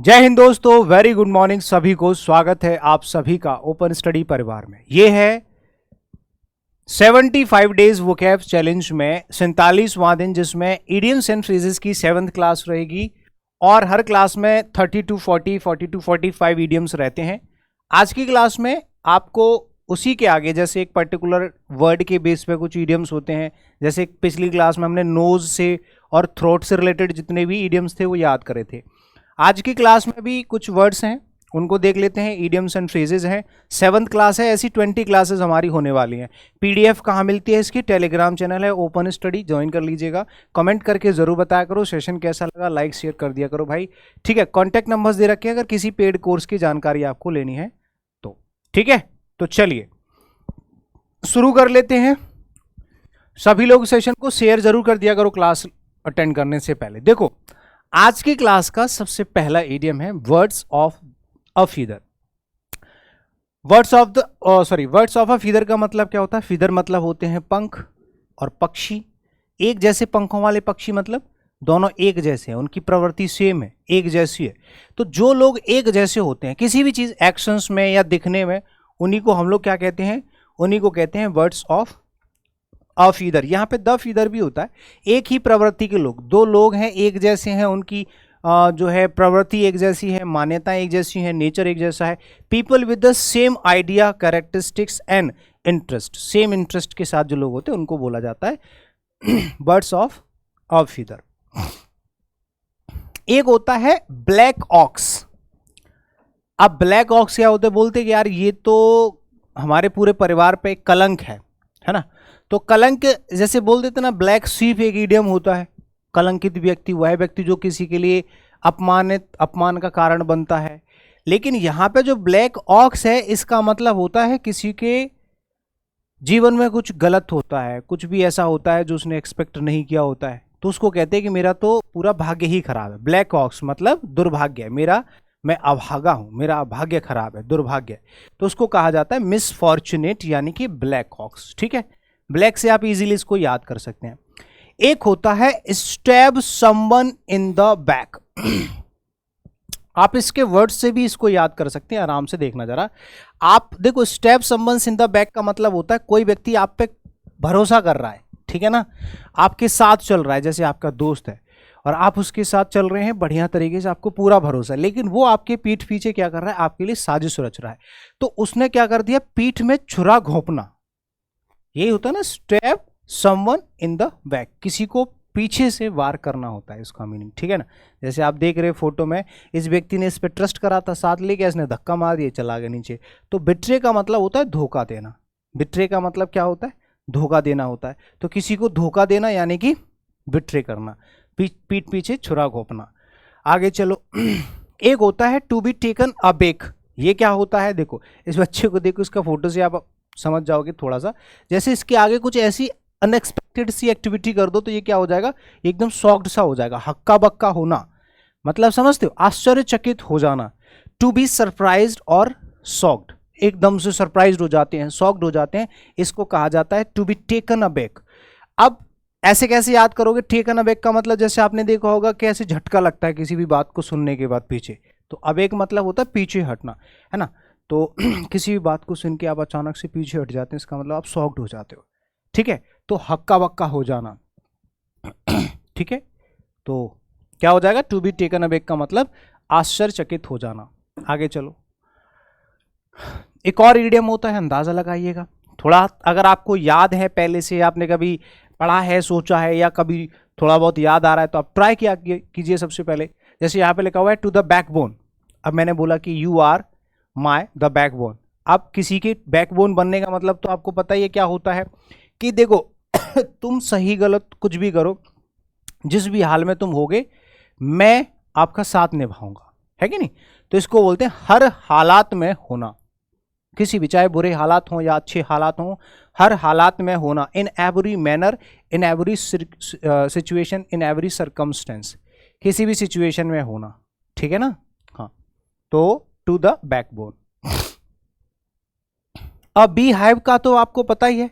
जय हिंद दोस्तों, very good morning सभी को। स्वागत है आप सभी का ओपन स्टडी परिवार में। ये है 75 डेज वोकैब चैलेंज में 47वां दिन, जिसमें इडियम्स एंड फ्रेजेस की 7th क्लास रहेगी और हर क्लास में 30 to 40 to 45 इडियम्स रहते हैं। आज की क्लास में आपको उसी के आगे, जैसे एक पर्टिकुलर वर्ड के बेस पे कुछ इडियम्स होते हैं, जैसे पिछली क्लास में हमने नोज से और थ्रोट से रिलेटेड जितने भी इडियम्स थे वो याद करे थे। आज की क्लास में भी कुछ वर्ड्स हैं, उनको देख लेते हैं। इडियम्स एंड फ्रेजेस हैं, 7th क्लास है, ऐसी 20 क्लासेस हमारी होने वाली हैं। पीडीएफ कहाँ मिलती है इसकी? टेलीग्राम चैनल है ओपन स्टडी, ज्वाइन कर लीजिएगा। कमेंट करके जरूर बताया करो सेशन कैसा लगा, लाइक शेयर कर दिया करो भाई, ठीक है। कॉन्टैक्ट नंबर्स दे रखे हैं अगर किसी पेड कोर्स की जानकारी आपको लेनी है तो, ठीक है। तो चलिए शुरू कर लेते हैं। सभी लोग सेशन को शेयर जरूर कर दिया करो क्लास अटेंड करने से पहले। देखो, आज की क्लास का सबसे पहला इडियम है words of a feather. Words of a feather का मतलब क्या होता है? फीदर मतलब होते हैं पंख, और पक्षी एक जैसे पंखों वाले पक्षी, मतलब दोनों एक जैसे हैं, उनकी प्रवृत्ति सेम है, एक जैसी है। तो जो लोग एक जैसे होते हैं किसी भी चीज, एक्शंस में या दिखने में, उन्हीं को हम लोग क्या कहते हैं? उन्हीं को कहते हैं वर्ड्स ऑफ अ फीदर। यहाँ पे द फीदर भी होता है। एक ही प्रवृत्ति के लोग, दो लोग हैं एक जैसे हैं, उनकी जो है प्रवृत्ति एक जैसी है, मान्यताएं एक जैसी हैं, नेचर एक जैसा है। People with the same idea, characteristics and interest, same interest के साथ जो लोग होते हैं उनको बोला जाता है बर्ड्स ऑफ अ फीदर। एक होता है ब्लैक ऑक्स। अब ब्लैक ऑक्स क्या होते हैं? बोलते कि यार ये तो हमारे पूरे परिवार पे कलंक है ना। तो कलंक जैसे बोल देते ना, ब्लैक शीप एक इडियम होता है। कलंकित व्यक्ति वह व्यक्ति जो किसी के लिए अपमान का कारण बनता है। लेकिन यहाँ पे जो ब्लैक ऑक्स है, इसका मतलब होता है किसी के जीवन में कुछ गलत होता है, कुछ भी ऐसा होता है जो उसने एक्सपेक्ट नहीं किया होता है, तो उसको कहते हैं कि मेरा तो पूरा भाग्य ही खराब है। ब्लैक ऑक्स मतलब दुर्भाग्य है, मैं अभागा हूं, मेरा भाग्य खराब है, दुर्भाग्य। तो उसको कहा जाता है मिसफॉर्चुनेट, यानी कि ब्लैक ऑक्स, ठीक है। ब्लैक से आप इजीली इसको याद कर सकते हैं। एक होता है stab someone in the back. आप इसके वर्ड से भी इसको याद कर सकते हैं, आराम से देखना जरा। आप देखो, stab someone in the back का मतलब होता है कोई व्यक्ति आप पे भरोसा कर रहा है, ठीक है ना, आपके साथ चल रहा है, जैसे आपका दोस्त है और आप उसके साथ चल रहे हैं बढ़िया तरीके से, आपको पूरा भरोसा है, लेकिन वो आपके पीठ पीछे क्या कर रहा है? आपके लिए साजिश रच रहा है। तो उसने क्या कर दिया? पीठ में छुरा घोंपना। यही होता है ना stab someone in the back, किसी को पीछे से वार करना होता है इसका मीनिंग, ठीक है ना। जैसे आप देख रहे फोटो में, इस व्यक्ति ने इस पे ट्रस्ट करा था, साथ लेके इसने धक्का मार दिया, चला गया नीचे। तो बिट्रे का मतलब होता है धोखा देना। बिट्रे का मतलब क्या होता है? धोखा देना होता है। तो किसी को धोखा देना यानी कि बिट्रे करना, पीठ पीछे छुरा घोंपना। आगे चलो। एक होता है टू बी टेकन अबेक। ये क्या होता है? देखो इस बच्चे को, देखो इसका फोटो से आप समझ जाओगे थोड़ा सा। जैसे इसके आगे कुछ ऐसी अनएक्सपेक्टेड सी एक्टिविटी कर दो तो ये क्या हो जाएगा? एकदम शॉक्ड सा हो जाएगा। हक्का बक्का होना मतलब समझते हो? आश्चर्यचकित हो जाना। टू बी सरप्राइज्ड और शॉक्ड, एकदम से सरप्राइज्ड हो जाते हैं, शॉक्ड हो जाते हैं, इसको कहा जाता है टू बी टेकन अबैक। अब ऐसे कैसे याद करोगे? टेकन अबैक का मतलब जैसे आपने देखा होगा कि ऐसे झटका लगता है किसी भी बात को सुनने के बाद पीछे, तो अबैक मतलब होता है पीछे हटना, है ना। तो किसी भी बात को सुन के आप अचानक से पीछे हट जाते हैं, इसका मतलब आप शॉक्ड हो जाते हो, ठीक है। तो हक्का बक्का हो जाना, ठीक है। तो क्या हो जाएगा? टू बी टेकन अबैक का मतलब आश्चर्यचकित हो जाना। आगे चलो। एक और इडियम होता है, अंदाजा लगाइएगा थोड़ा। अगर आपको याद है, पहले से आपने कभी पढ़ा है, सोचा है, या कभी थोड़ा बहुत याद आ रहा है, तो आप ट्राई किया कीजिए। सबसे पहले जैसे यहाँ पे लिखा हुआ है टू द बैकबोन। अब मैंने बोला कि you are my the backbone. अब किसी के बैकबोन बनने का मतलब तो आपको पता ही है क्या होता है कि देखो तुम सही गलत कुछ भी करो, जिस भी हाल में तुम होगे, मैं आपका साथ निभाऊंगा, है कि नहीं। तो इसको बोलते हैं हर हालात में होना, किसी भी, चाहे बुरे हालात हों या अच्छे हालात हों, हर हालात में होना। In every manner, in every situation, in every circumstance, किसी भी सिचुएशन में होना, ठीक है ना। हाँ, तो to the backbone. A bee hive का तो आपको पता ही है।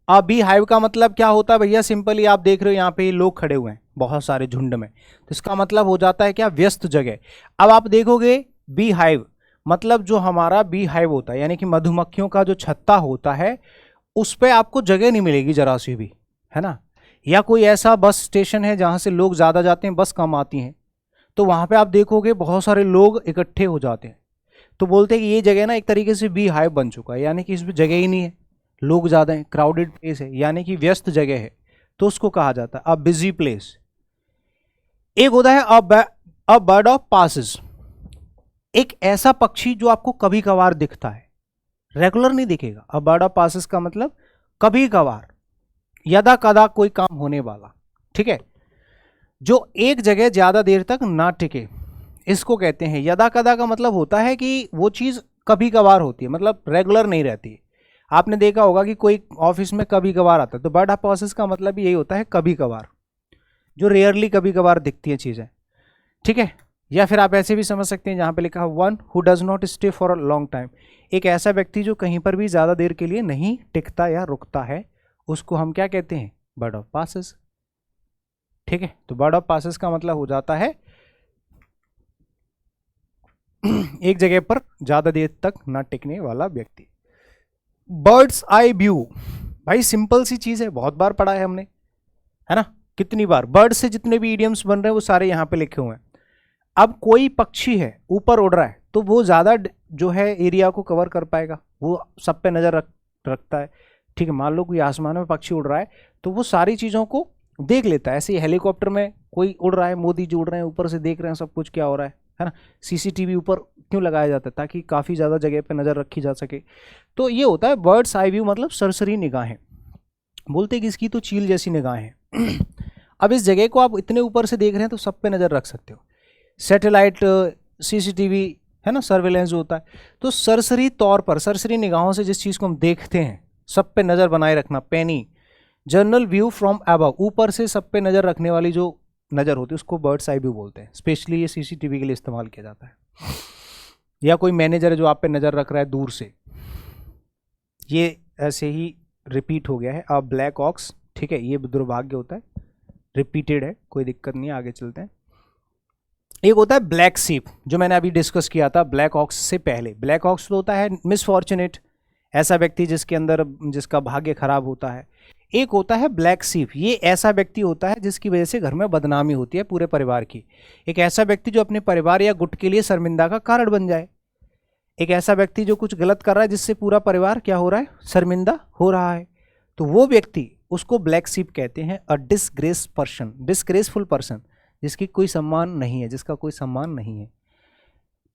अ बी हाइव का मतलब क्या होता है भैया? सिंपली आप देख रहे हो यहाँ पे लोग खड़े हुए हैं, बहुत सारे झुंड में, तो इसका मतलब हो जाता है क्या, व्यस्त जगह। अब आप देखोगे बी हाइव, मतलब जो हमारा बी हाइव होता है यानी कि मधुमक्खियों का जो छत्ता होता है, उस पर आपको जगह नहीं मिलेगी जरा सी भी, है ना। या कोई ऐसा बस स्टेशन है जहाँ से लोग ज़्यादा जाते हैं, बस कम आती हैं, तो वहाँ पे आप देखोगे बहुत सारे लोग इकट्ठे हो जाते हैं, तो बोलते हैं कि ये जगह ना एक तरीके से बी हाइव बन चुका है, यानी कि इसमें जगह ही नहीं है, लोग ज़्यादा हैं, क्राउडेड प्लेस है, यानी कि व्यस्त जगह है, तो उसको कहा जाता है अ बिजी प्लेस। एक होता है अ बर्ड ऑफ पासेस, एक ऐसा पक्षी जो आपको कभी कभार दिखता है, रेगुलर नहीं दिखेगा। अ बर्ड ऑफ पासेस का मतलब कभी कभार, यदा कदा कोई काम होने वाला, ठीक है, जो एक जगह ज्यादा देर तक ना टिके, इसको कहते हैं। यदा कदा का मतलब होता है कि वो चीज कभी कभार होती है, मतलब रेगुलर नहीं रहती। आपने देखा होगा कि कोई ऑफिस में कभी कभार आता है, तो बर्ड ऑफ पासेस का मतलब भी यही होता है, कभी कभार, जो रेयरली कभी कभार दिखती है चीजें, ठीक है। या फिर आप ऐसे भी समझ सकते हैं जहां पे लिखा है one who does not stay for a long time, एक ऐसा व्यक्ति जो कहीं पर भी ज्यादा देर के लिए नहीं टिकता या रुकता है, उसको हम क्या कहते हैं, बर्ड ऑफ पासेस, ठीक है। तो बर्ड ऑफ पासेस का मतलब हो जाता है एक जगह पर ज्यादा देर तक ना टिकने वाला व्यक्ति। बर्ड्स आई व्यू, भाई सिंपल सी चीज है, बहुत बार पढ़ा है हमने, है ना, कितनी बार। बर्ड से जितने भी इडियम्स बन रहे हैं वो सारे यहां पे लिखे हुए हैं। अब कोई पक्षी है ऊपर उड़ रहा है, तो वो ज्यादा जो है एरिया को कवर कर पाएगा, वो सब पे नजर रखता है, ठीक है। मान लो कोई आसमान में पक्षी उड़ रहा है, तो वो सारी चीजों को देख लेता है। ऐसे ही हेलीकॉप्टर में कोई उड़ रहा है, मोदी जी उड़ रहे हैं, ऊपर से देख रहे हैं सब कुछ क्या हो रहा है ना। सीसीटीवी ऊपर क्यों लगाया जाता है, ताकि काफी ज्यादा जगह पे नजर रखी जा सके। तो ये होता है बर्ड्स आई व्यू, मतलब सरसरी निगाहें, बोलते कि इसकी तो चील जैसी निगाहें। अब इस जगह को आप इतने ऊपर से देख रहे हैं तो सब पे नजर रख सकते हो, सैटेलाइट, सीसीटीवी, है ना, सर्वेलेंस जो होता है। तो सरसरी तौर पर, सरसरी निगाहों से जिस चीज को हम देखते हैं, सब पे नजर बनाए रखना, पेनी जनरल व्यू फ्रॉम अबव, ऊपर से सब पे नजर रखने वाली जो नजर होती है उसको बर्ड्स आई व्यू बोलते हैं। स्पेशली ये सीसीटीवी के लिए इस्तेमाल किया जाता है, या कोई मैनेजर है जो आप पे नजर रख रहा है दूर से। ये ऐसे ही रिपीट हो गया है अ ब्लैक ऑक्स, ठीक है, ये दुर्भाग्य होता है, रिपीटेड है, कोई दिक्कत नहीं है, आगे चलते हैं। एक होता है ब्लैक सीप, जो मैंने अभी डिस्कस किया था ब्लैक ऑक्स से पहले। ब्लैक ऑक्स तो होता है मिसफॉर्चुनेट, ऐसा व्यक्ति जिसके अंदर जिसका भाग्य खराब होता है। एक होता है ब्लैक सीप, ये ऐसा व्यक्ति होता है जिसकी वजह से घर में बदनामी होती है पूरे परिवार की। एक ऐसा व्यक्ति जो अपने परिवार या गुट के लिए शर्मिंदा का कारण बन जाए। एक ऐसा व्यक्ति जो कुछ गलत कर रहा है जिससे पूरा परिवार क्या हो रहा है, शर्मिंदा हो रहा है, तो वो व्यक्ति, उसको ब्लैक सीप कहते हैं। अ डिसग्रेस पर्सन, डिसग्रेसफुल पर्सन, जिसकी कोई सम्मान नहीं है, जिसका कोई सम्मान नहीं है,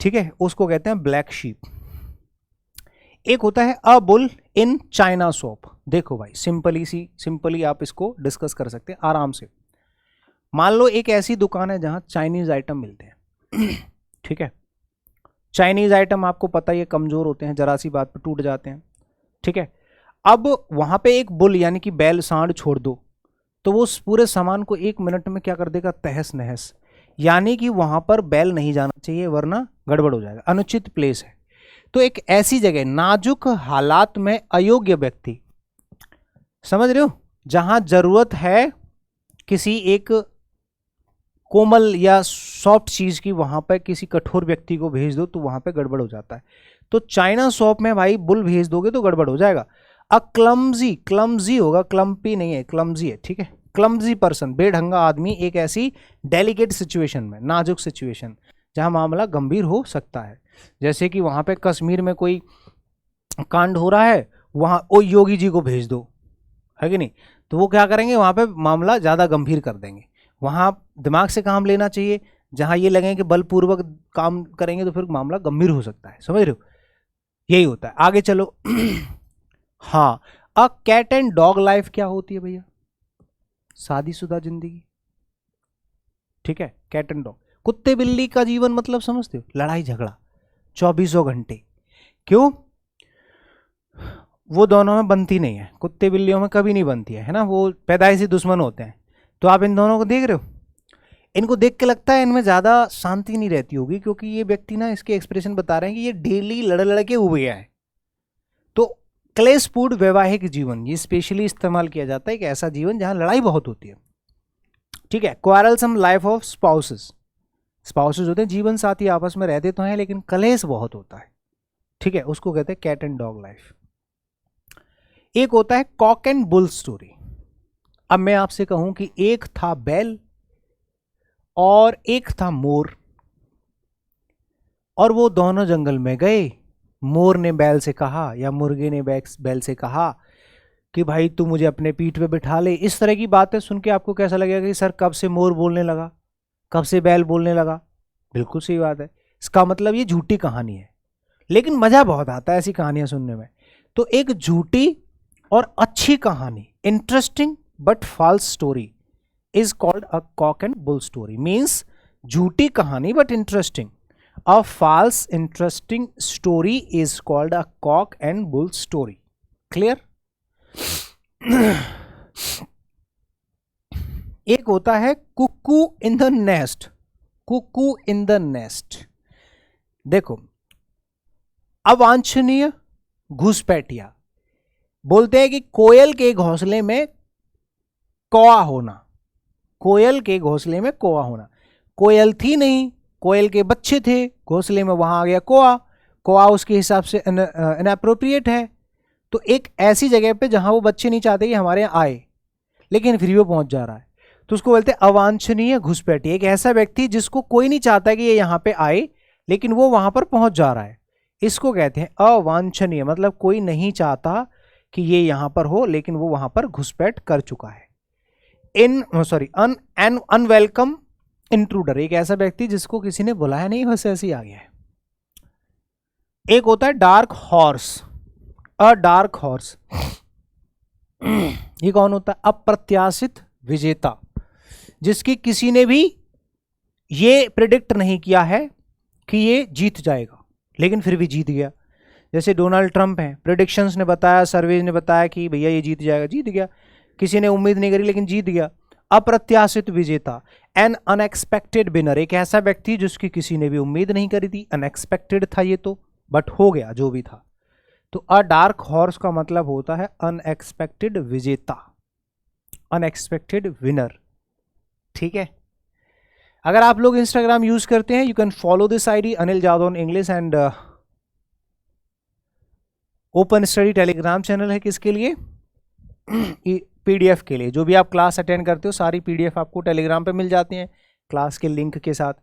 ठीक है, उसको कहते हैं ब्लैक शीप। एक होता है a bull in China shop. देखो भाई सिंपली आप इसको डिस्कस कर सकते हैं आराम से। मान लो एक ऐसी दुकान है जहां चाइनीज आइटम मिलते हैं, ठीक है। चाइनीज आइटम आपको पता ही है कमजोर होते हैं, जरा सी बात पे टूट जाते हैं, ठीक है। अब वहां पे एक बुल यानी कि बैल सांड छोड़ दो, तो वो उस पूरे सामान को 1 मिनट में क्या कर देगा, तहस नहस। यानी कि वहां पर बैल नहीं जाना चाहिए, वरना गड़बड़ हो जाएगा, अनुचित प्लेस है। तो एक ऐसी जगह, नाजुक हालात में अयोग्य व्यक्ति, समझ रहे हो, जहां जरूरत है किसी एक कोमल या सॉफ्ट चीज की, वहां पर किसी कठोर व्यक्ति को भेज दो तो वहां पे गड़बड़ हो जाता है। तो चाइना शॉप में भाई बुल भेज दोगे तो गड़बड़ हो जाएगा। अ क्लमजी, क्लमजी होगा, क्लम्पी नहीं है, क्लमजी है, ठीक है। क्लमजी पर्सन, बेढंगा आदमी, एक ऐसी डेलिकेट सिचुएशन में, नाजुक सिचुएशन, जहां मामला गंभीर हो सकता है। जैसे कि वहां पे कश्मीर में कोई कांड हो रहा है, वहां ओ योगी जी को भेज दो, है कि नहीं, तो वो क्या करेंगे, वहां पे मामला ज्यादा गंभीर कर देंगे। वहां दिमाग से काम लेना चाहिए, जहां ये लगे कि बलपूर्वक काम करेंगे तो फिर मामला गंभीर हो सकता है, समझ रहे हो, यही होता है। आगे चलो। हाँ, a cat and dog life क्या होती है भैया, शादीशुदा जिंदगी, ठीक है। कैट एंड डॉग, कुत्ते बिल्ली का जीवन मतलब समझते हो, लड़ाई झगड़ा 24 घंटे। क्यों, वो दोनों में बनती नहीं है, कुत्ते बिल्लियों में कभी नहीं बनती है ना, वो पैदाइशी दुश्मन होते हैं। तो आप इन दोनों को देख रहे हो, इनको देख के लगता है इनमें ज्यादा शांति नहीं रहती होगी, क्योंकि ये व्यक्ति ना, इसके एक्सप्रेशन बता रहे हैं कि ये डेली लड़ के उब गया है। तो क्लेशपूर्ण वैवाहिक जीवन, ये स्पेशली इस्तेमाल किया जाता है, एक ऐसा जीवन जहां लड़ाई बहुत होती है। ठीक है। क्वारलसम लाइफ ऑफ स्पाउसेस, स्पाउसेस होते हैं जीवन साथी, आपस में रहते तो हैं लेकिन कलेश बहुत होता है, ठीक है, उसको कहते हैं कैट एंड डॉग लाइफ। एक होता है कॉक एंड बुल स्टोरी। अब मैं आपसे कहूं कि एक था बैल और एक था मोर, और वो दोनों जंगल में गए। मोर ने बैल से कहा या मुर्गे ने बैल से कहा कि भाई तू मुझे अपने पीठ पे बिठा ले। इस तरह की बातें सुन के आपको कैसा लगेगा कि सर कब से मोर बोलने लगा, कब से बैल बोलने लगा। बिल्कुल सही बात है, इसका मतलब ये झूठी कहानी है, लेकिन मजा बहुत आता है ऐसी कहानियां सुनने में। तो एक झूठी और अच्छी कहानी, interesting but false story, is called a cock and bull story. Means झूठी कहानी but interesting, a false interesting story is called a cock and bull story. Clear? एक होता है cuckoo in the nest, cuckoo in the nest. देखो, अवांछनीय घुसपैठिया, बोलते हैं कि कोयल के घोंसले में कौआ होना, कोयल के घोंसले में कौआ होना। कोयल थी नहीं, कोयल के बच्चे थे घोंसले में, वहां आ गया कौआ, कौआ उसके हिसाब से इनएप्रोप्रिएट है। तो एक ऐसी जगह पे जहां वो बच्चे नहीं चाहते कि हमारे यहाँ आए, लेकिन फिर भी वो पहुंच जा रहा है, तो उसको बोलते हैं अवांछनीय घुसपैठिया। एक ऐसा व्यक्ति जिसको कोई नहीं चाहता कि ये यहाँ पे आए, लेकिन वो वहां पर पहुंच जा रहा है, इसको कहते हैं अवांछनीय। मतलब कोई नहीं चाहता कि ये यहां पर हो, लेकिन वो वहां पर घुसपैठ कर चुका है। अनवेलकम इंट्रूडर, एक ऐसा व्यक्ति जिसको किसी ने बुलाया नहीं, बस ऐसे ही आ गया है। एक होता है डार्क हॉर्स, अ डार्क हॉर्स। ये कौन होता है? अप्रत्याशित विजेता, जिसकी किसी ने भी ये प्रिडिक्ट नहीं किया है कि ये जीत जाएगा, लेकिन फिर भी जीत गया। जैसे डोनाल्ड ट्रंप हैं, प्रिडिक्शंस ने बताया, सर्वेज ने बताया कि भैया ये जीत जाएगा, जीत गया। किसी ने उम्मीद नहीं करी लेकिन जीत गया। अप्रत्याशित विजेता, एन अनएक्सपेक्टेड विनर, एक ऐसा व्यक्ति जिसकी किसी ने भी उम्मीद नहीं करी थी, अनएक्सपेक्टेड था ये तो, बट हो गया जो भी था। तो अ डार्क हॉर्स का मतलब होता है अनएक्सपेक्टेड विजेता, अनएक्सपेक्टेड विनर। ठीक है। अगर आप लोग इंस्टाग्राम यूज करते हैं, you can follow this ID Anil Jadaun English, and open study Telegram channel है किसके लिए? पीडीएफ के लिए। जो भी आप क्लास अटेंड करते हो सारी पीडीएफ आपको टेलीग्राम पे मिल जाती हैं क्लास के लिंक के साथ।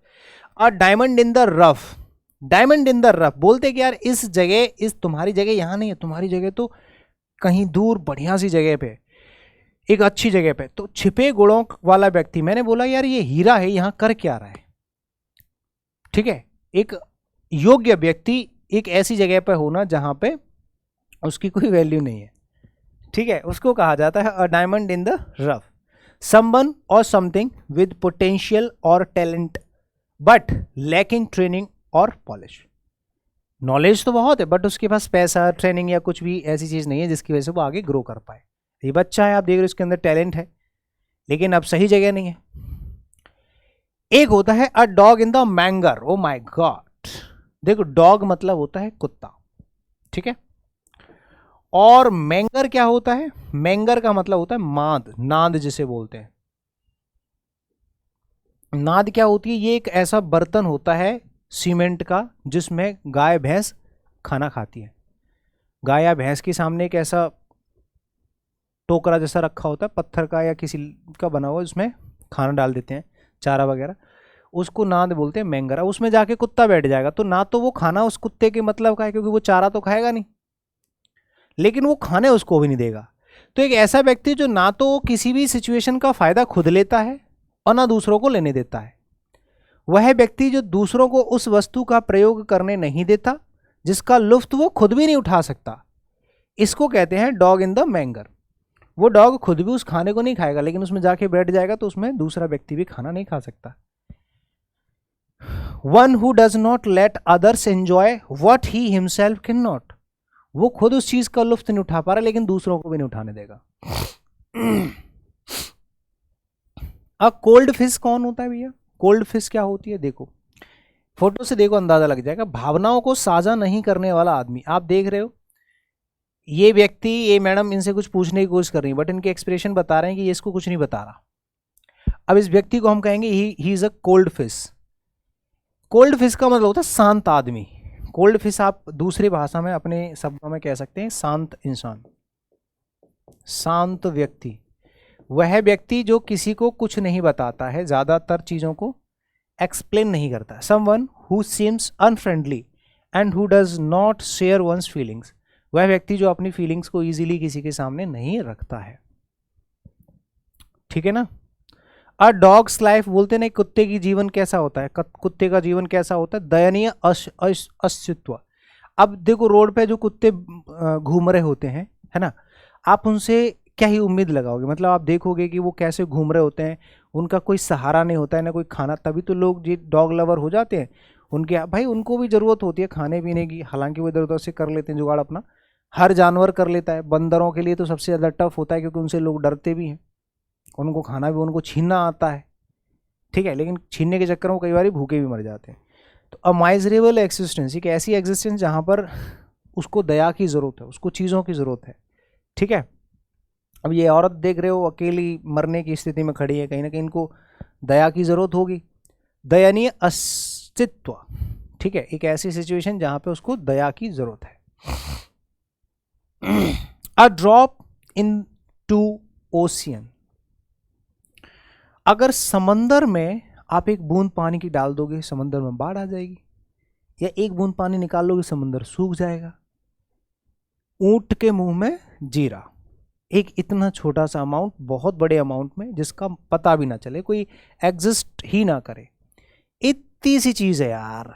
A diamond in the rough, diamond in the rough, बोलते कि यार इस जगह, इस तुम्हारी जगह यहाँ नहीं है, तुम्हारी जगह तो कहीं दूर बढ़िया सी जगह पे, एक अच्छी जगह पे। तो छिपे गुणों वाला व्यक्ति, मैंने बोला यार ये हीरा है, यहाँ कर क्या रहा है? ठीक है, एक योग्य व्यक्ति एक ऐसी जगह पर होना जहां पे उसकी कोई वैल्यू नहीं है, ठीक है, उसको कहा जाता है a diamond in the rough. Someone और समथिंग विद पोटेंशियल और टैलेंट बट लैकिंग ट्रेनिंग और पॉलिश। नॉलेज तो बहुत है बट उसके पास पैसा, ट्रेनिंग या कुछ भी ऐसी चीज नहीं है जिसकी वजह से वो आगे ग्रो कर पाए। ये बच्चा है, आप देख रहे हो इसके अंदर टैलेंट है, लेकिन अब सही जगह नहीं है। एक होता है a dog in the manger, oh my god. देखो, डॉग मतलब होता है कुत्ता, ठीक है, और मैंगर क्या होता है? मैंगर का मतलब होता है माद, नाद जिसे बोलते हैं। नाद क्या होती है? ये एक ऐसा बर्तन होता है सीमेंट का जिसमें गाय भैंस खाना खाती है। गाय या भैंस के सामने एक ऐसा टोकरा जैसा रखा होता है, पत्थर का या किसी का बना हुआ, उसमें खाना डाल देते हैं, चारा वगैरह, उसको नाद बोलते हैं, मैंगर। उसमें जाके कुत्ता बैठ जाएगा तो ना तो वो खाना उस कुत्ते के मतलब का है, क्योंकि वो चारा तो खाएगा नहीं, लेकिन वो खाने उसको भी नहीं देगा। तो एक ऐसा व्यक्ति जो ना तो किसी भी सिचुएशन का फायदा खुद लेता है और ना दूसरों को लेने देता है, वह व्यक्ति जो दूसरों को उस वस्तु का प्रयोग करने नहीं देता जिसका लुत्फ वो खुद भी नहीं उठा सकता, इसको कहते हैं डॉग इन द मैंगर। वो डॉग खुद भी उस खाने को नहीं खाएगा, लेकिन उसमें जाके बैठ जाएगा तो उसमें दूसरा व्यक्ति भी खाना नहीं खा सकता। One who does not let others enjoy what he himself can not, वो खुद उस चीज का लुत्फ नहीं उठा पा रहा लेकिन दूसरों को भी नहीं उठाने देगा। अब कोल्ड फिश कौन होता है भैया? कोल्ड फिश क्या होती है? देखो, फोटो से देखो, अंदाजा लग जाएगा। भावनाओं को साझा नहीं करने वाला आदमी। आप देख रहे हो ये व्यक्ति, ये मैडम इनसे कुछ पूछने की कोशिश कर रही है, बट इनके एक्सप्रेशन बता रहे हैं कि ये इसको कुछ नहीं बता रहा। अब इस व्यक्ति को हम कहेंगे he is a cold fish. Cold fish का मतलब होता है शांत आदमी। कोल्ड फिश आप दूसरी भाषा में अपने शब्दों में कह सकते हैं शांत इंसान, शांत व्यक्ति। वह व्यक्ति जो किसी को कुछ नहीं बताता है, ज़्यादातर चीज़ों को एक्सप्लेन नहीं करता। Someone who seems unfriendly and who does not share one's feelings. वह व्यक्ति जो अपनी फीलिंग्स को ईजिली किसी के सामने नहीं रखता है। ठीक है ना। अ डॉग्स लाइफ बोलते ना, कुत्ते की जीवन कैसा होता है, कुत्ते का जीवन कैसा होता है, दयनीय अस्तित्व। अब देखो रोड पे जो कुत्ते घूम रहे होते हैं, है ना, आप उनसे क्या ही उम्मीद लगाओगे। मतलब आप देखोगे कि वो कैसे घूम रहे होते हैं, उनका कोई सहारा नहीं होता है ना कोई खाना, तभी तो लोग जी डॉग लवर हो जाते हैं। उनके भाई उनको भी ज़रूरत होती है खाने पीने की, हालांकि वो इधर उधर से कर लेते हैं जुगाड़ अपना, हर जानवर कर लेता है। बंदरों के लिए तो सबसे ज़्यादा टफ होता है क्योंकि उनसे लोग डरते भी हैं, उनको खाना भी उनको छीनना आता है, ठीक है, लेकिन छीनने के चक्कर में कई बार भूखे भी मर जाते हैं। तो अ माइजरेबल एक्सिस्टेंस एक ऐसी एग्जिस्टेंस जहाँ पर उसको दया की ज़रूरत है, उसको चीज़ों की ज़रूरत है। ठीक है। अब ये औरत देख रहे हो अकेली मरने की स्थिति में खड़ी है, कहीं ना कहीं इनको दया की ज़रूरत होगी। दयनीय अस्तित्व, ठीक है, एक ऐसी सिचुएशन जहाँ पे उसको दया की ज़रूरत है। A drop in to ocean. अगर समंदर में आप एक बूंद पानी की डाल दोगे, समंदर में बाढ़ आ जाएगी, या एक बूंद पानी निकाल लोगे, समंदर सूख जाएगा। ऊंट के मुंह में जीरा, एक इतना छोटा सा अमाउंट बहुत बड़े अमाउंट में जिसका पता भी ना चले, कोई एग्जिस्ट ही ना करे। इतनी सी चीज़ है यार,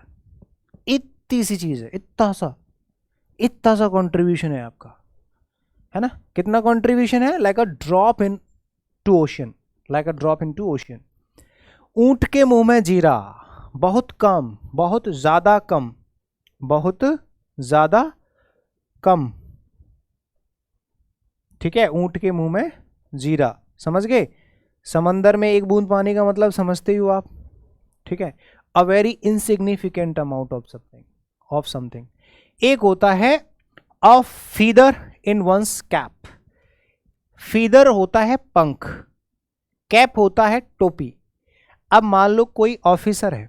इतनी सी चीज़ है, इतना सा कंट्रीब्यूशन है आपका, है ना। कितना कंट्रीब्यूशन है? Like a drop in to ocean, like a drop in to ocean. ऊंट के मुंह में जीरा, बहुत कम, बहुत ज़्यादा कम, बहुत ज़्यादा कम। ठीक है, ऊंट के मुंह में जीरा, समझ गए। समंदर में एक बूंद पानी का मतलब समझते हो आप, ठीक है। A very insignificant amount of something. एक होता है अ फीदर इन वंस कैप। फीदर होता है पंख, कैप होता है टोपी। अब मान लो कोई ऑफिसर है,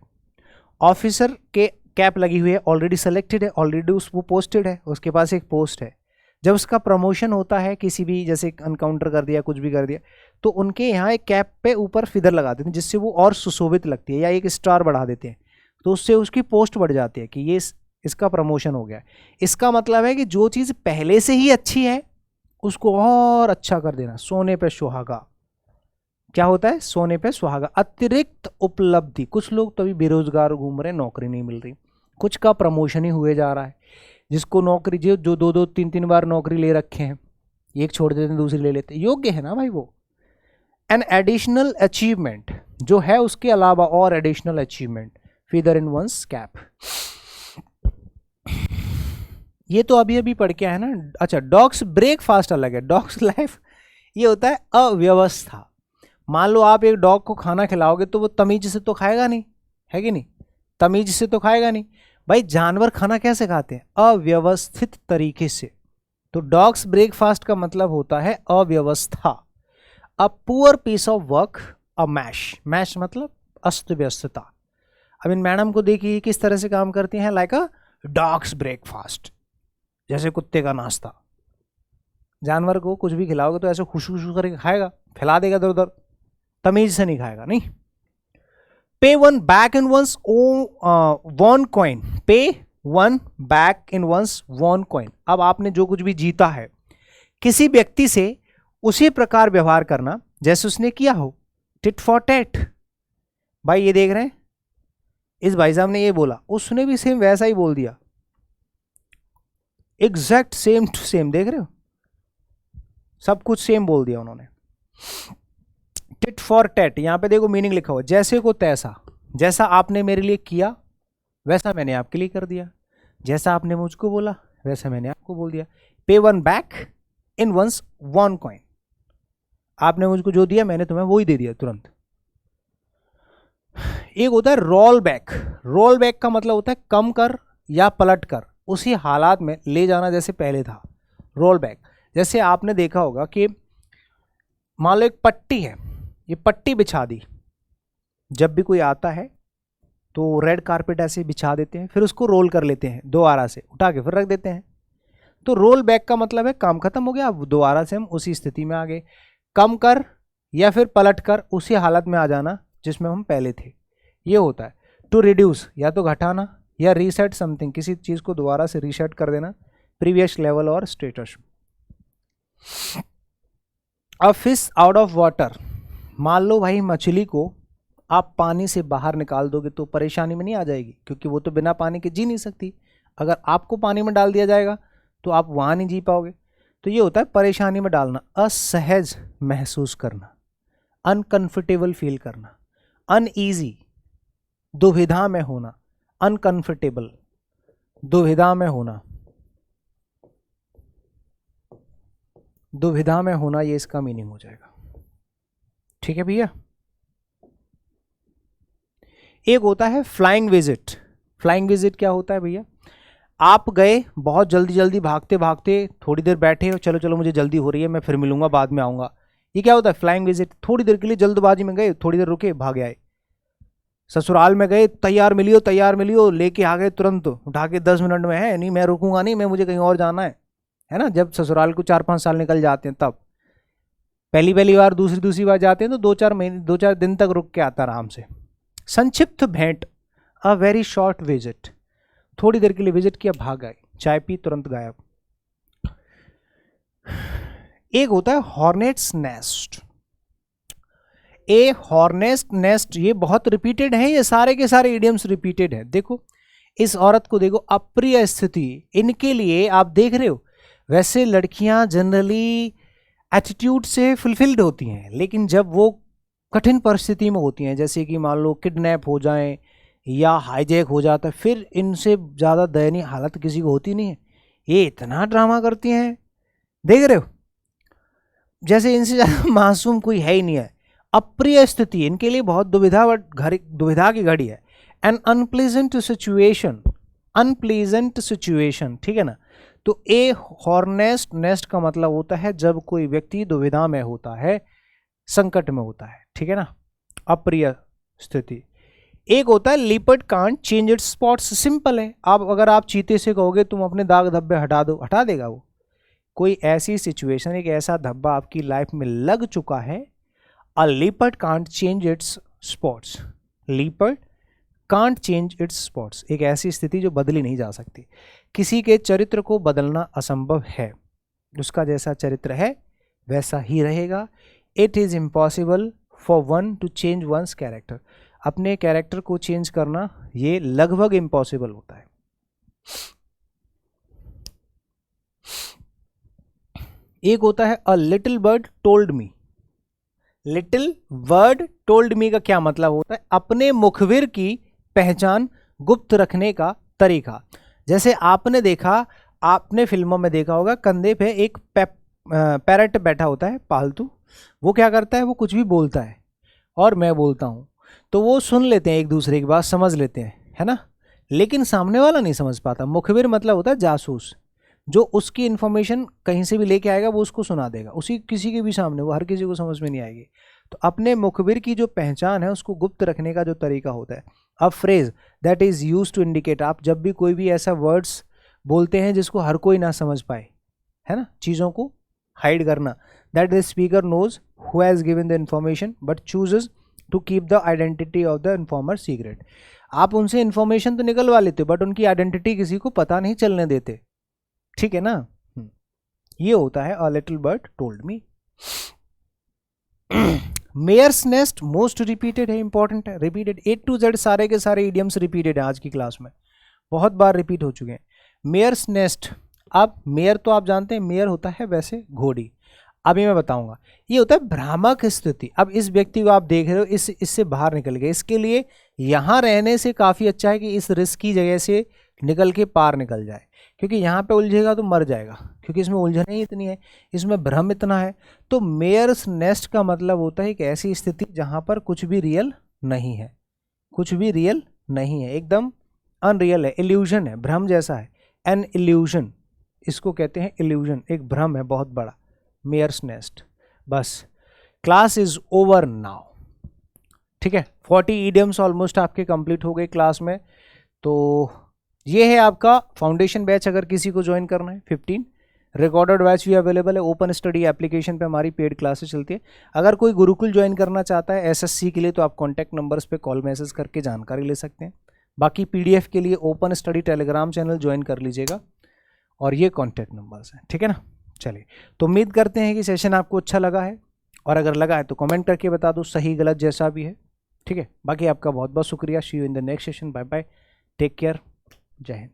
ऑफिसर के कैप लगी हुई है, ऑलरेडी सेलेक्टेड है, ऑलरेडी वो पोस्टेड है, उसके पास एक पोस्ट है। जब उसका प्रमोशन होता है किसी भी, जैसे अनकाउंटर कर दिया, कुछ भी कर दिया, तो उनके यहाँ एक कैप पे ऊपर फिदर लगा देते हैं जिससे वो और सुशोभित लगती है, या एक स्टार बढ़ा देते हैं, तो उससे उसकी पोस्ट बढ़ जाती है कि ये इसका प्रमोशन हो गया। इसका मतलब है कि जो चीज़ पहले से ही अच्छी है उसको और अच्छा कर देना। सोने पे सुहागा, क्या होता है? सोने पे सुहागा, अतिरिक्त उपलब्धि। कुछ लोग तो अभी बेरोजगार घूम रहे हैं, नौकरी नहीं मिल रही, कुछ का प्रमोशन ही हुए जा रहा है। जिसको नौकरी, जो 2-2 3-3 बार नौकरी ले रखे हैं, एक छोड़ देते हैं दूसरी ले लेते हैं, योग्य है ना भाई वो। एन एडिशनल अचीवमेंट, जो है उसके अलावा और एडिशनल अचीवमेंट, फीदर इन वंस कैप। ये तो अभी अभी पढ़ के आया ना। अच्छा, डॉग्स ब्रेकफास्ट अलग है, डॉग्स लाइफ ये होता है अव्यवस्था। मान लो आप एक डॉग को खाना खिलाओगे तो वो तमीज से तो खाएगा नहीं, है कि नहीं? तमीज से तो खाएगा नहीं भाई। जानवर खाना कैसे खाते हैं? अव्यवस्थित तरीके से। तो डॉग्स ब्रेकफास्ट का मतलब होता है अव्यवस्था। A poor piece of work, a mash. Mash मतलब अस्त व्यस्तता। अब इन मैडम को देखिए किस तरह से काम करती हैं, लाइक अ डॉग्स ब्रेकफास्ट, जैसे कुत्ते का नाश्ता। जानवर को कुछ भी खिलाओगे तो ऐसे खुशू खुशू करके खाएगा, फैला देगा इधर उधर, तमीज से नहीं खाएगा। नहीं। Pay one back in once one coin, pay one back in once one coin. अब आपने जो कुछ भी जीता है, किसी व्यक्ति से उसी प्रकार व्यवहार करना जैसे उसने किया हो, टिट फॉर टैट। भाई ये देख रहे हैं, इस भाई साहब ने ये बोला, उसने भी सेम वैसा ही बोल दिया, एग्जैक्ट सेम टू सेम। देख रहे हो, सब कुछ सेम बोल दिया उन्होंने। टिट फॉर टैट, यहां पे देखो मीनिंग लिखा हुआ, जैसे को तैसा। जैसा आपने मेरे लिए किया वैसा मैंने आपके लिए कर दिया, जैसा आपने मुझको बोला वैसा मैंने आपको बोल दिया। Pay one back in once one coin. आपने मुझको जो दिया मैंने तुम्हें वो ही दे दिया तुरंत। एक होता है रोल बैक। रोल बैक का मतलब होता है कम कर या पलट कर उसी हालात में ले जाना जैसे पहले था। रोल बैक, जैसे आपने देखा होगा कि मान लो एक पट्टी है, ये पट्टी बिछा दी, जब भी कोई आता है तो रेड कारपेट ऐसे बिछा देते हैं, फिर उसको रोल कर लेते हैं दोबारा से, उठा के फिर रख देते हैं। तो रोल बैक का मतलब है काम खत्म हो गया, अब दोबारा से हम उसी स्थिति में आ गए। कम कर या फिर पलट कर उसी हालत में आ जाना जिसमें हम पहले थे, ये होता है। टू रिड्यूस या तो घटाना, या रीसेट समथिंग, किसी चीज को दोबारा से रीसेट कर देना प्रीवियस लेवल और status. A fish out of water, मान लो भाई मछली को आप पानी से बाहर निकाल दोगे तो परेशानी में नहीं आ जाएगी, क्योंकि वो तो बिना पानी के जी नहीं सकती। अगर आपको पानी में डाल दिया जाएगा तो आप वहाँ नहीं जी पाओगे। तो ये होता है परेशानी में डालना। असहज महसूस करना, अनकंफर्टेबल फील करना, अनईजी दुविधा में होना, अनकंफर्टेबल दुविधा में होना, दुविधा में होना, ये इसका मीनिंग हो जाएगा। ठीक है भैया। एक होता है फ्लाइंग विजिट। फ्लाइंग विजिट क्या होता है भैया? आप गए बहुत जल्दी जल्दी भागते भागते, थोड़ी देर बैठे हो, चलो चलो मुझे जल्दी हो रही है, मैं फिर मिलूंगा, बाद में आऊंगा। ये क्या होता है? Flying visit. थोड़ी देर के लिए जल्दबाजी में गए, थोड़ी देर रुके, भाग आए। ससुराल में गए, तैयार मिलियो लेके आ गए तुरंत, उठा के 10 मिनट में, है नहीं मैं रुकूंगा नहीं, मैं मुझे कहीं और जाना है ना। जब ससुराल को 4-5 साल निकल जाते हैं तब, पहली बार दूसरी बार जाते हैं तो 2-4 दिन तक रुक के आता आराम से। संक्षिप्त भेंट, अ वेरी शॉर्ट विजिट, थोड़ी देर के लिए विजिट किया, भाग गए, चाय पी, तुरंत गायब। एक होता है हॉर्नेट्स नेस्ट। ए हॉर्नेट्स नेस्ट, ये बहुत रिपीटेड है, ये सारे के सारे इडियम्स रिपीटेड है। देखो इस औरत को देखो, अप्रिय स्थिति, इनके लिए आप देख रहे हो, वैसे लड़कियां जनरली एटीट्यूड से फुलफिल्ड होती हैं, लेकिन जब वो कठिन परिस्थिति में होती हैं, जैसे कि मान लो किडनैप हो जाएं या हाईजैक हो जाता है, फिर इनसे ज़्यादा दयनीय हालत किसी को होती नहीं है। ये इतना ड्रामा करती हैं, देख रहे हो, जैसे इनसे ज़्यादा मासूम कोई है ही नहीं है। अप्रिय स्थिति, इनके लिए बहुत दुविधा की घड़ी है। An unpleasant situation, unpleasant situation, ठीक है ना। तो ए हॉर्नेस्ट नेस्ट का मतलब होता है जब कोई व्यक्ति दुविधा में होता है, संकट में होता है, ठीक है ना, अप्रिय स्थिति। एक होता है leopard can't change its spots. Simple है, अगर आप चीते से कहोगे तुम अपने दाग धब्बे हटा दो, हटा देगा वो। कोई ऐसी सिचुएशन, एक ऐसा धब्बा आपकी लाइफ में लग चुका है, a leopard can't change its spots, leopard can't change its spots, एक ऐसी स्थिति जो बदली नहीं जा सकती। किसी के चरित्र को बदलना असंभव है, उसका जैसा चरित्र है वैसा ही रहेगा। It is impossible for one to change one's character, अपने कैरेक्टर को चेंज करना ये लगभग इम्पॉसिबल होता है। एक होता है a little bird told me. Little bird told me का क्या मतलब होता है? अपने मुखबिर की पहचान गुप्त रखने का तरीका। जैसे आपने देखा, आपने फिल्मों में देखा होगा, कंधे पे एक पैरट बैठा होता है पालतू, वो क्या करता है, वो कुछ भी बोलता है और मैं बोलता हूँ तो वो सुन लेते हैं, एक दूसरे की बात समझ लेते हैं, है ना, लेकिन सामने वाला नहीं समझ पाता। मुखबिर मतलब होता है जासूस, जो उसकी इन्फॉर्मेशन कहीं से भी लेके आएगा वो उसको सुना देगा, उसी किसी के भी सामने, वो हर किसी को समझ में नहीं आएगी। तो अपने मुखबिर की जो पहचान है उसको गुप्त रखने का जो तरीका होता है। A phrase that is use to indicate, आप जब भी कोई भी ऐसा वर्ड्स बोलते हैं जिसको हर कोई ना समझ पाए, है ना, चीज़ों को हाइड करना, that the speaker knows who has given the information but chooses to keep the identity of the informer secret. आप उनसे इन्फॉर्मेशन तो निकलवा लेते हो बट उनकी आइडेंटिटी किसी को पता नहीं चलने देते, ठीक है ना। ये होता है a little bird told me. Mare's nest most repeated है, इंपॉर्टेंट है, रिपीटेड। ए टू जेड सारे के सारे इडियम्स रिपीटेड है आज की क्लास में, बहुत बार रिपीट हो चुके हैं। मेयर्स नेस्ट, अब मेयर तो आप जानते हैं, मेयर होता है वैसे घोड़ी। अभी मैं बताऊंगा, ये होता है भ्रामक स्थिति। अब इस व्यक्ति को आप देख रहे हो, इससे बाहर निकल गए, इसके लिए यहाँ रहने से काफ़ी अच्छा है कि इस रिस्की जगह से निकल के पार निकल जाए, क्योंकि यहाँ पे उलझेगा तो मर जाएगा, क्योंकि इसमें उलझन ही इतनी है, इसमें भ्रम इतना है। तो मेयर्स नेस्ट का मतलब होता है एक ऐसी स्थिति जहाँ पर कुछ भी रियल नहीं है, कुछ भी रियल नहीं है, एकदम अनरियल है, इल्यूजन है, भ्रम जैसा है। एन इल्यूजन, इसको कहते हैं इल्यूजन, एक भ्रम है बहुत बड़ा, मेयर्स नेस्ट। बस, क्लास इज ओवर नाउ, ठीक है, 40 ईडियम्स ऑलमोस्ट आपके कंप्लीट हो गए क्लास में। तो ये है आपका फाउंडेशन बैच, अगर किसी को ज्वाइन करना है 15। रिकॉर्डेड बैच भी अवेलेबल है, ओपन स्टडी एप्लीकेशन पे हमारी पेड क्लासेस चलती है। अगर कोई गुरुकुल ज्वाइन करना चाहता है एसएससी के लिए तो आप कॉन्टैक्ट नंबर्स पे कॉल मैसेज करके जानकारी ले सकते हैं। बाकी पीडीएफ के लिए open study Telegram channel join कर लीजिएगा और ये कॉन्टैक्ट नंबर्स हैं, ठीक है ना। चलिए, तो उम्मीद करते हैं कि सेशन आपको अच्छा लगा है, और अगर लगा है तो कमेंट करके बता दो, सही गलत जैसा भी है, ठीक है। बाकी आपका बहुत बहुत शुक्रिया। See you in the next session. Bye bye, take care, जय हिंद।